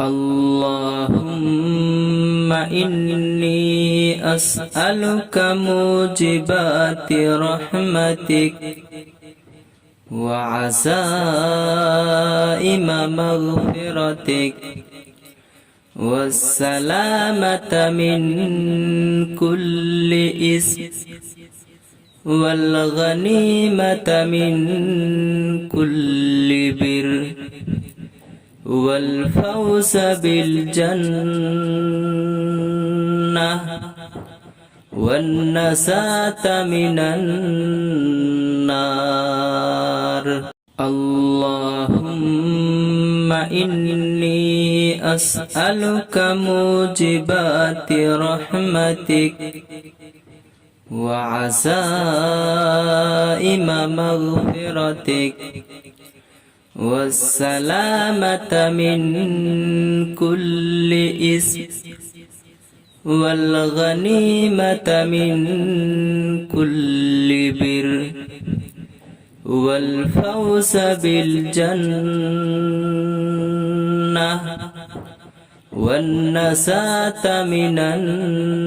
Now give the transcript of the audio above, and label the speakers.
Speaker 1: اللهم إني أسألك موجبات رحمتك وعزائم مغفرتك والسلامة من كل إثم والغنيمة من كل بر والفوز بالجنة والنجاة من النار. اللهم إني أسألك موجبات رحمتك وعزائم مغفرتك والسلامة من كل إثم والغنيمة من كل بر والفوز بالجنة والنجاة من النار.